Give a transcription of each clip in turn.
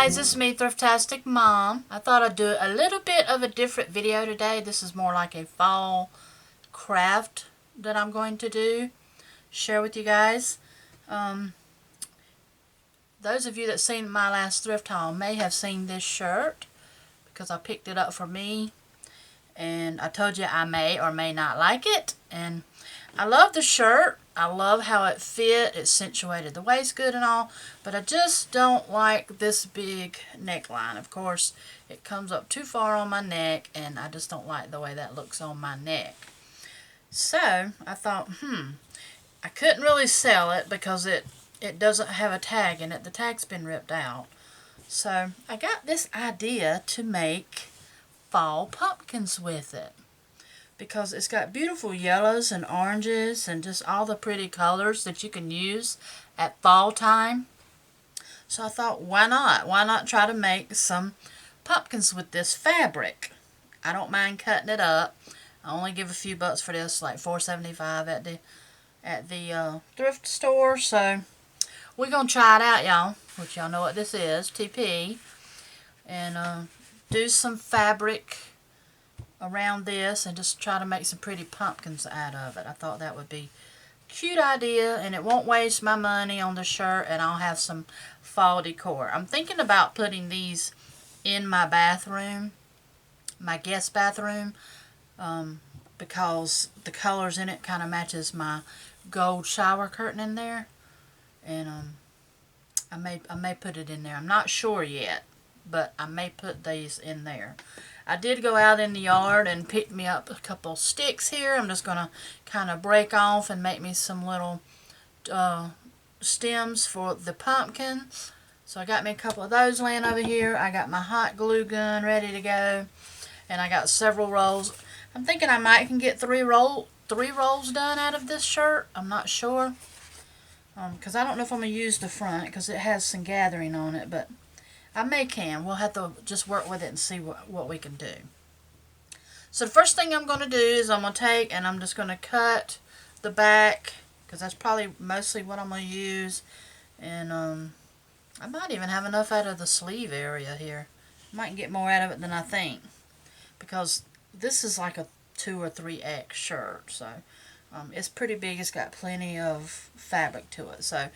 guys, it's me, Thriftastic Mom. I thought I'd do a little bit of a different video today. This is more like a fall craft that I'm going to do, share with you guys. Those of you that seen my last thrift haul may have seen this shirt because I picked it up for me, and I told you I may or may not like it. And I love the shirt. I love how it fit. It accentuated the waist good and all, but I just don't like this big neckline. Of course, it comes up too far on my neck, and I just don't like the way that looks on my neck. So I thought, I couldn't really sell it because it doesn't have a tag in it. The tag's been ripped out. So I got this idea to make fall pumpkins with it, because it's got beautiful yellows and oranges and just all the pretty colors that you can use at fall time. So I thought, why not? Why not try to make some pumpkins with this fabric? I don't mind cutting it up. I only give a few bucks for this, like $4.75 at the thrift store. So we're going to try it out, y'all, which y'all know what this is, TP, and do some fabric around this and just try to make some pretty pumpkins out of it. I thought that would be a cute idea, and it won't waste my money on the shirt, and I'll have some fall decor. I'm thinking about putting these in my bathroom, my guest bathroom, because the colors in it kind of matches my gold shower curtain in there, and I may put it in there. I'm not sure yet, but I may put these in there. I did go out in the yard and pick me up a couple sticks here. I'm just going to kind of break off and make me some little stems for the pumpkin. So I got me a couple of those laying over here. I got my hot glue gun ready to go, and I got several rolls. I'm thinking I might can get three rolls done out of this shirt. I'm not sure, because I don't know if I'm going to use the front because it has some gathering on it, but I may can. We'll have to just work with it and see what we can do. So the first thing I'm going to do is I'm going to take and I'm just going to cut the back, because that's probably mostly what I'm going to use. And I might even have enough out of the sleeve area here. Might get more out of it than I think, because this is like a 2 or 3X shirt. So it's pretty big. It's got plenty of fabric to it. So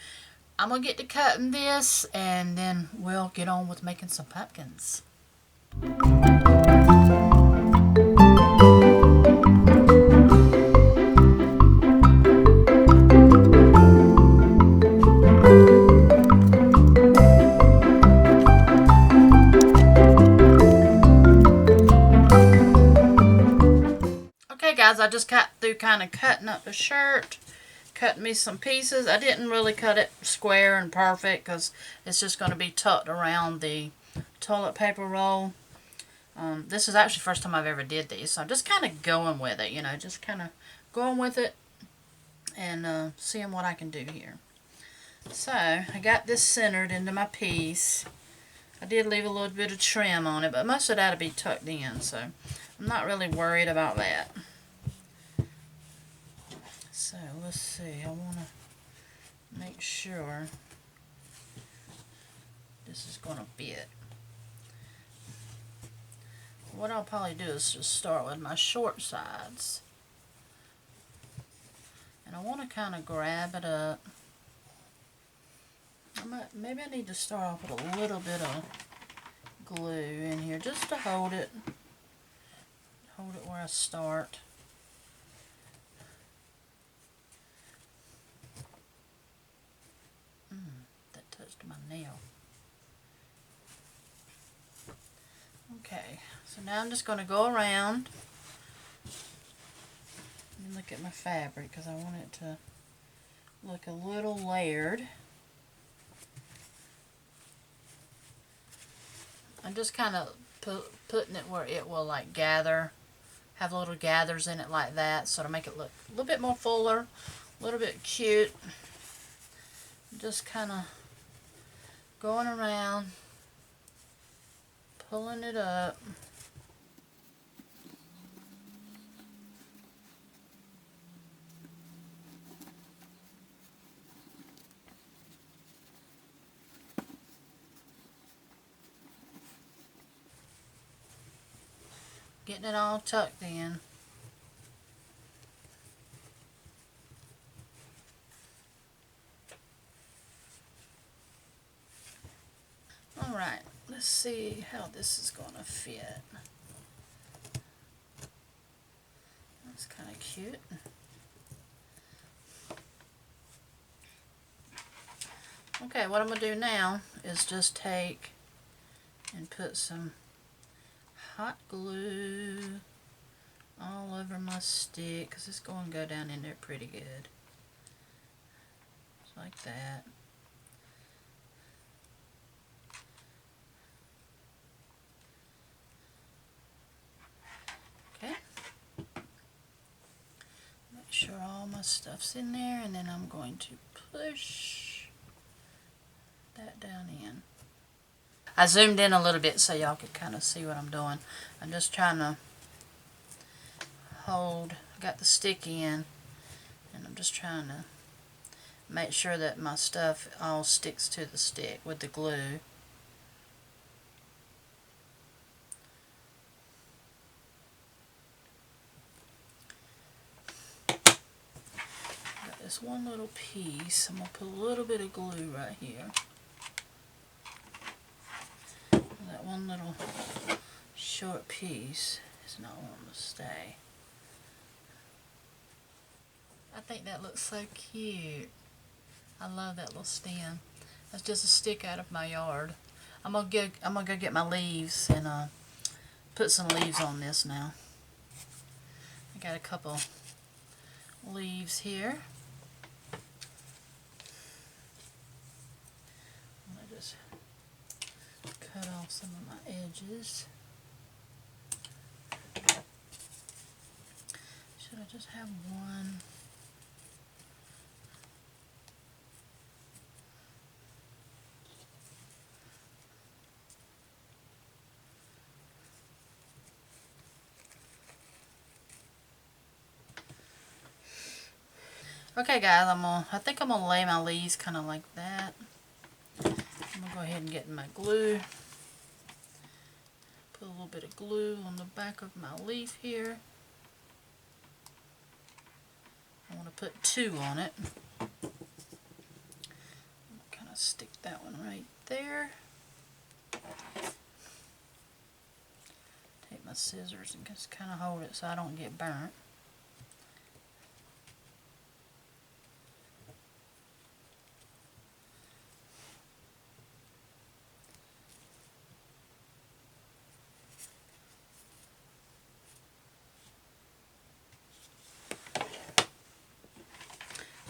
I'm going to get to cutting this, and then we'll get on with making some pumpkins. Okay guys, I just got through kind of cutting up the shirt. Cut me some pieces. I didn't really cut it square and perfect because it's just going to be tucked around the toilet paper roll. This is actually the first time I've ever did these, so I'm just kind of going with it, you know, just kind of going with it and seeing what I can do here. So I got this centered into my piece. I did leave a little bit of trim on it, but most of that will be tucked in, so I'm not really worried about that. So let's see, I want to make sure this is going to fit. What I'll probably do is just start with my short sides. And I want to kind of grab it up. Maybe I need to start off with a little bit of glue in here just to hold it where I start. That touched my nail. Okay, so now I'm just going to go around and look at my fabric, because I want it to look a little layered. I'm just kind of putting it where it will like gather, have little gathers in it like that, so to make it look a little bit more fuller, a little bit cute. Just kind of going around, pulling it up. Getting it all tucked in. Alright, let's see how this is going to fit. That's kind of cute. Okay, what I'm going to do now is just take and put some hot glue all over my stick, because it's going to go down in there pretty good. Just like that. Okay. Make sure all my stuff's in there, and then I'm going to push that down in. I zoomed in a little bit so y'all could kind of see what I'm doing. I'm just trying to hold, got the stick in, and I'm just trying to make sure that my stuff all sticks to the stick with the glue. Got this one little piece. I'm going to put a little bit of glue right here. That one little short piece is not wanting to stay. I think that looks so cute. I love that little stem. That's just a stick out of my yard. I'm gonna go get my leaves and put some leaves on this now. I got a couple leaves here. I'm gonna just cut off some of my edges. Should I just have one? Okay guys, I think I'm gonna lay my leaves kind of like that. I'm gonna go ahead and get my glue. Put a little bit of glue on the back of my leaf here. I want to put 2 on it. Kind of stick that one right there. Take my scissors and just kind of hold it so I don't get burnt.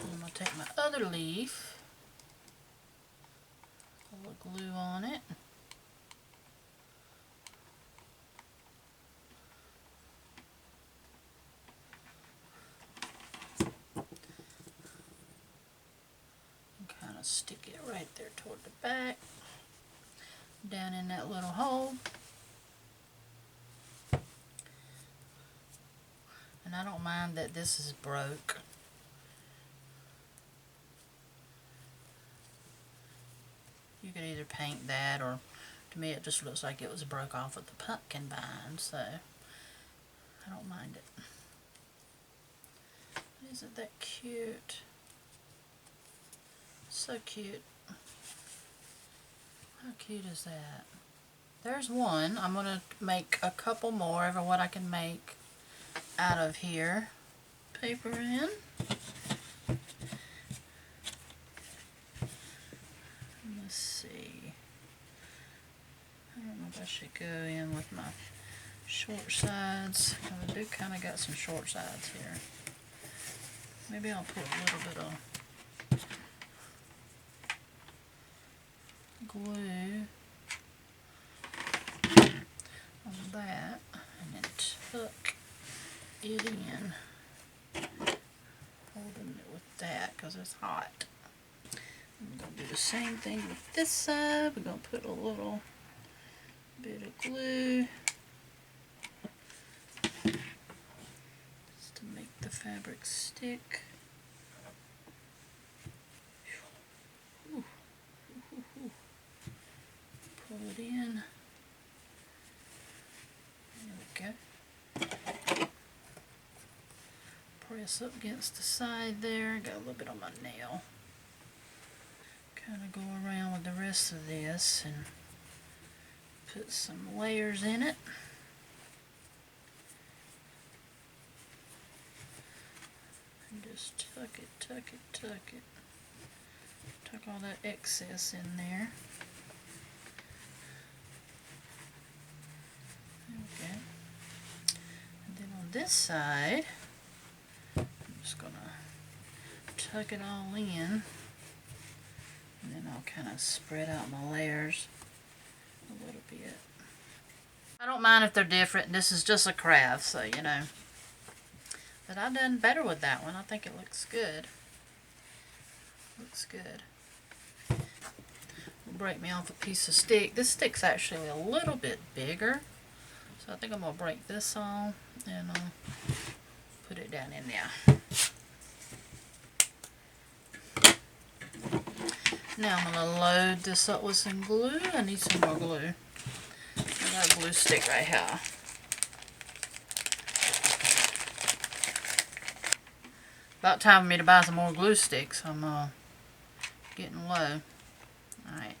I'm going to take my other leaf, put a little glue on it. And kind of stick it right there toward the back, down in that little hole. And I don't mind that this is broke. You could either paint that, or to me it just looks like it was broke off with the pumpkin vine, so I don't mind it. Isn't that cute? So cute. How cute is that? There's one. I'm going to make a couple more of what I can make out of here. Paper in. Let's see. I don't know if I should go in with my short sides. I do kind of got some short sides here. Maybe I'll put a little bit of glue on that and then tuck it in, holding it with that because it's hot. I'm going to do the same thing with this side. We're going to put a little bit of glue just to make the fabric stick. Pull it in. There we go. this up against the side there. Got a little bit on my nail. Kind of go around with the rest of this and put some layers in it. And just tuck it, tuck it, tuck it. Tuck all that excess in there. Okay. And then on this side, I'm just gonna tuck it all in. And then I'll kind of spread out my layers a little bit. I don't mind if they're different. This is just a craft, so you know. But I've done better with that one. I think it looks good. Looks good. We'll break me off a piece of stick. This stick's actually a little bit bigger. So I think I'm going to break this off and put it down in there. Now I'm going to load this up with some glue. I need some more glue. I got a glue stick right here. About time for me to buy some more glue sticks. I'm getting low. Alright,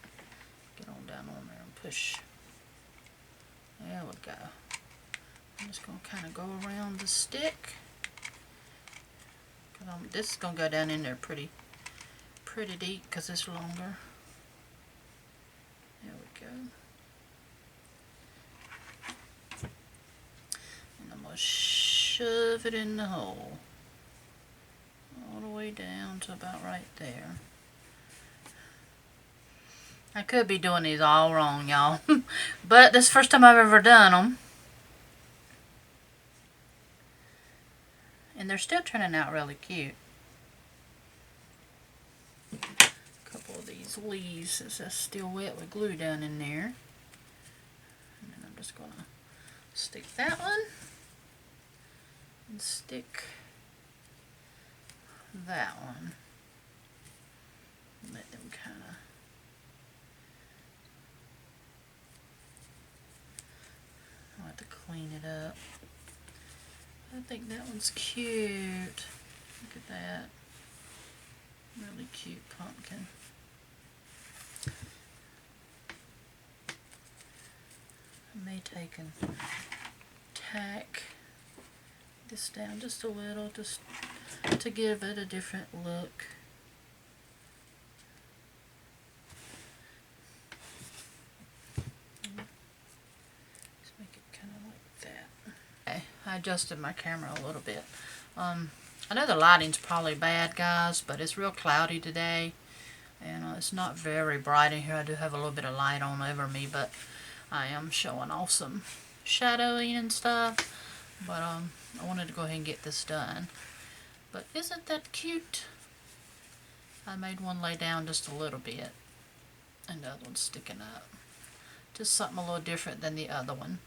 get on down on there and push. There we go. I'm just going to kind of go around the stick. This is going to go down in there pretty deep because it's longer. There we go. And I'm going to shove it in the hole. All the way down to about right there. I could be doing these all wrong, y'all. But this is the first time I've ever done them. And they're still turning out really cute. A couple of these leaves, since that's still wet with glue down in there. And then I'm just going to stick that one. And stick that one. Let them kind of I'll have to clean it up. I think that one's cute. Look at that. Really cute pumpkin. I may take and tack this down just a little, just to give it a different look. Just make it kind of like that. Okay, I adjusted my camera a little bit. I know the lighting's probably bad, guys, but it's real cloudy today, and it's not very bright in here. I do have a little bit of light on over me, but I am showing off some shadowing and stuff. But I wanted to go ahead and get this done. But isn't that cute? I made one lay down just a little bit, and the other one's sticking up. Just something a little different than the other one.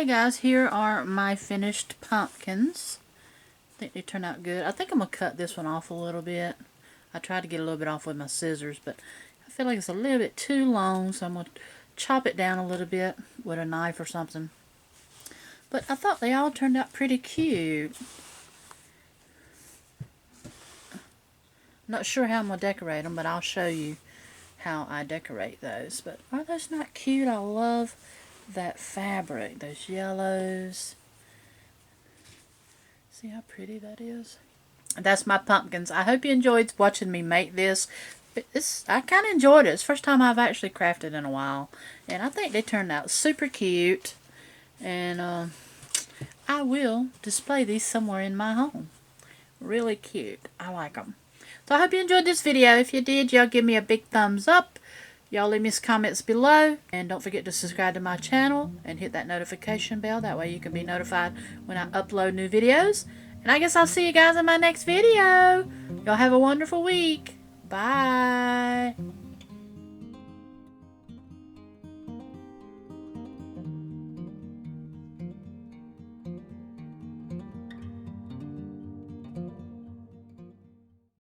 guys, here are my finished pumpkins. I think they turned out good. I think I'm going to cut this one off a little bit. I tried to get a little bit off with my scissors, but I feel like it's a little bit too long, so I'm going to chop it down a little bit with a knife or something. But I thought they all turned out pretty cute. Not sure how I'm going to decorate them, but I'll show you how I decorate those. But are those not cute? I love that fabric, those yellows. See how pretty that is? That's my pumpkins. I hope you enjoyed watching me make this. I kind of enjoyed it. It's the first time I've actually crafted in a while. And I think they turned out super cute. And I will display these somewhere in my home. Really cute. I like them. So I hope you enjoyed this video. If you did, y'all give me a big thumbs up. Y'all leave me some comments below. And don't forget to subscribe to my channel and hit that notification bell. That way you can be notified when I upload new videos. And I guess I'll see you guys in my next video. Y'all have a wonderful week. Bye.